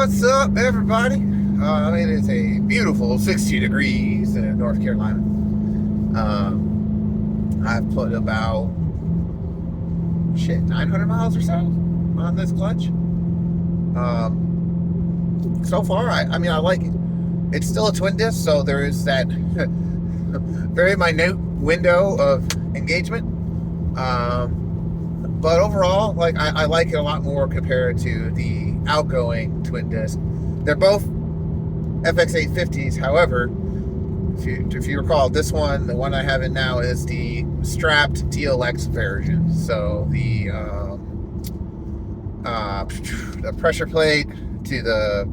What's up, everybody? It is a beautiful 60 degrees in North Carolina. I've put about 900 miles or so on this clutch. So far, I like it. It's still a twin disc, so there is that very minute window of engagement. But overall, I like it a lot more compared to the outgoing twin disc. They're both FX850s. However, if you recall, the one I have in now, is the strapped DLX version. So the pressure plate to the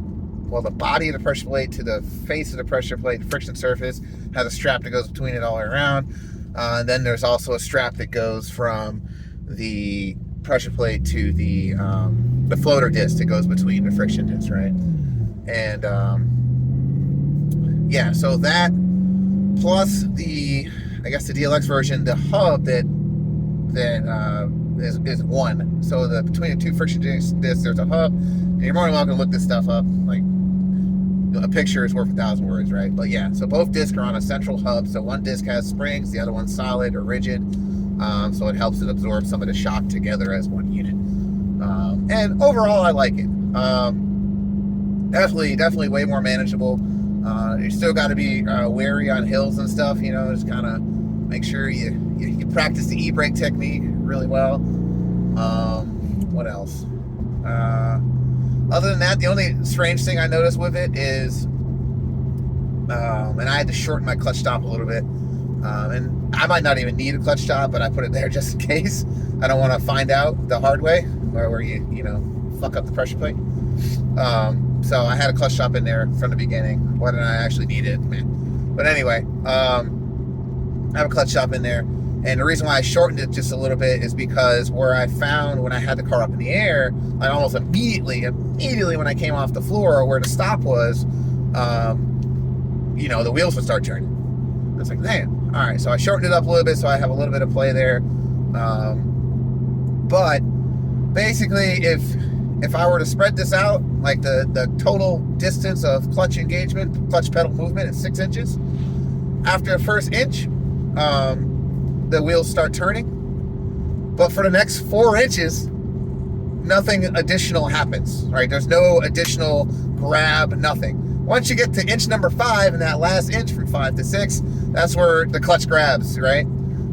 body of the pressure plate to the face of the pressure plate, the friction surface, has a strap that goes between it all the way around. And then there's also a strap that goes from the pressure plate to the floater disc that goes between the friction discs, right? And so that plus the DLX version, the hub that is one. So between the two friction discs, there's a hub. And you're more than welcome to look this stuff up. Like, a picture is worth 1,000 words, right? But yeah, so both discs are on a central hub. So one disc has springs, the other one's solid or rigid. So it helps it absorb some of the shock together as one unit. And overall, I like it. Definitely way more manageable. You still got to be wary on hills and stuff, just kind of make sure you practice the e-brake technique really well. What else? Other than that, the only strange thing I noticed with it is, and I had to shorten my clutch stop a little bit. And I might not even need a clutch stop, but I put it there just in case. I don't want to find out the hard way where you fuck up the pressure plate. So I had a clutch stop in there from the beginning. Whether I actually need it, man. But anyway, I have a clutch stop in there. And the reason why I shortened it just a little bit is because where I found when I had the car up in the air, I almost immediately when I came off the floor where the stop was, the wheels would start turning. It's like, damn. All right, so I shortened it up a little bit so I have a little bit of play there. But basically, if I were to spread this out, like the total distance of clutch engagement, clutch pedal movement is 6 inches. After the first inch, the wheels start turning. But for the next 4 inches, nothing additional happens, right? There's no additional grab, nothing. Once you get to inch number 5, and that last inch from 5 to 6, that's where the clutch grabs, right?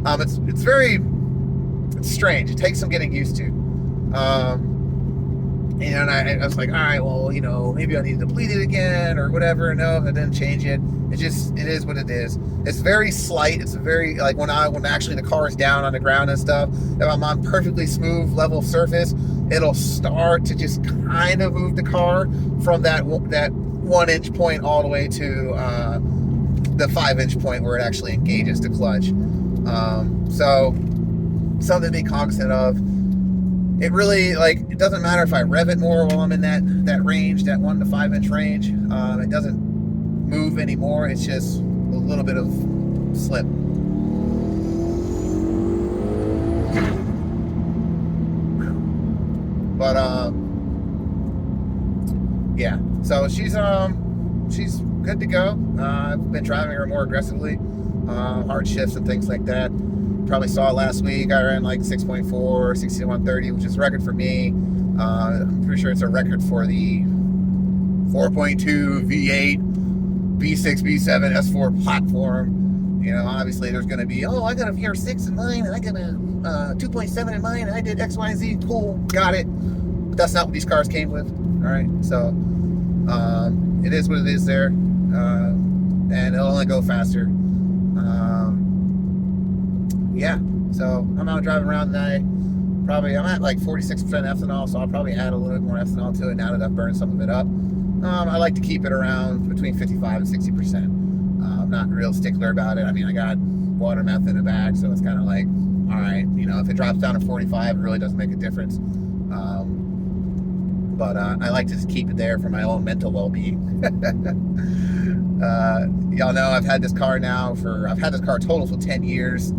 It's strange. It takes some getting used to. And I was like, all right, well, maybe I need to bleed it again or whatever. No, I didn't change it. It is what it is. It's very slight. It's very, like, when actually the car is down on the ground and stuff, if I'm on perfectly smooth level surface, it'll start to just kind of move the car from that 1 inch point all the way to the 5 inch point where it actually engages the clutch. So something to be cognizant of. It really, it doesn't matter if I rev it more while I'm in that range, that 1 to 5 inch range. It doesn't move anymore. It's just a little bit of slip. But yeah. So she's good to go. I've been driving her more aggressively, hard shifts and things like that. Probably saw it last week. I ran like 6.4, 60 to 130, which is a record for me. I'm pretty sure it's a record for the 4.2 V8, B6, B7, S4 platform. Obviously there's going to be, I got a VR6 in mine, and I got a 2.7 in mine, and I did X, Y, Z. Cool, got it. But that's not what these cars came with. All right, so it is what it is there, and it'll only go faster. Yeah, so I'm out driving around tonight. I'm at like 46% ethanol, so I'll probably add a little bit more ethanol to it now that I've burned some of it up. I like to keep it around between 55 and 60%. I'm not real stickler about it. I mean, I got water meth in the back, so it's kind of like, all right, if it drops down to 45, it really doesn't make a difference. But I like to just keep it there for my own mental well-being. Y'all know I've had this car total for 10 years.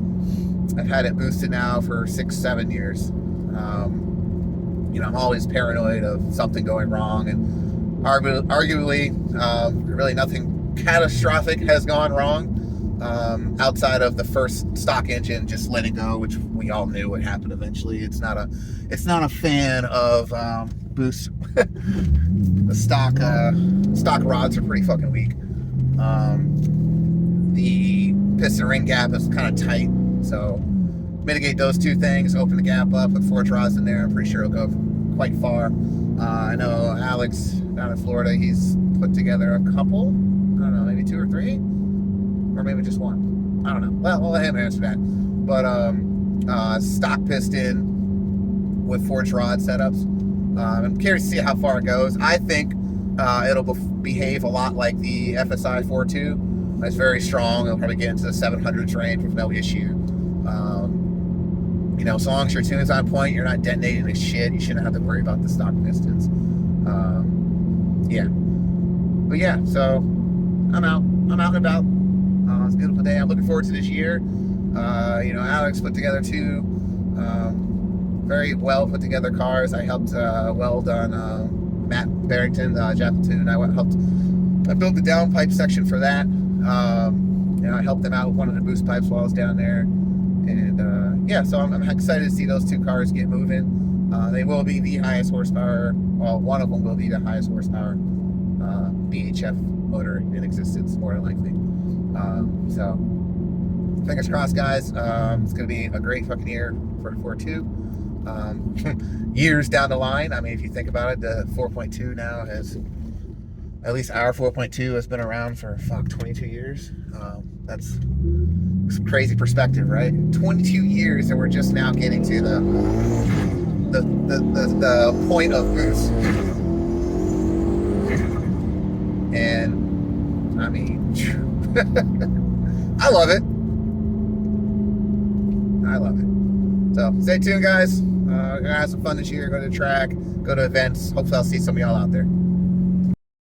I've had it boosted now for 6-7 years. I'm always paranoid of something going wrong, and Arguably, really nothing catastrophic has gone wrong. Outside of the first stock engine just letting go, which we all knew would happen eventually. It's not a fan of boost. The stock rods are pretty fucking weak. The piston ring gap is kind of tight, so mitigate those two things, open the gap up, put forge rods in there. I'm pretty sure it'll go quite far. I know Alex down in Florida, he's put together a couple, I don't know, maybe 2 or 3, or maybe just 1. I don't know. Well, I'll let him answer that. But stock piston with forged rod setups. I'm curious to see how far it goes. I think it'll behave a lot like the FSI-42. It's very strong. It'll probably get into the 700s range with no issue. You know, so long as your tune's on point, you're not detonating the shit, you shouldn't have to worry about the stock pistons. Yeah. But yeah, so I'm out and about. It's a beautiful day. I'm looking forward to this year. You know, Alex put together 2 very well put together cars. I helped weld on Matt Barrington, Jackson. I built the downpipe section for that. And I helped them out with one of the boost pipes while I was down there. And yeah, so I'm excited to see those 2 cars get moving. They will be the highest horsepower. Well, one of them will be the highest horsepower BHF motor in existence, more than likely. So fingers crossed, guys. It's gonna be a great fucking year for 4.2. Years down the line, I mean, if you think about it, the 4.2 now has, at least our 4.2 has been around for 22 years. That's some crazy perspective, right? 22 years, and we're just now getting to the point of boost. And I mean, I love it. So stay tuned, guys. We're gonna have some fun this year. Go to the track, go to events. Hopefully I'll see some of y'all out there.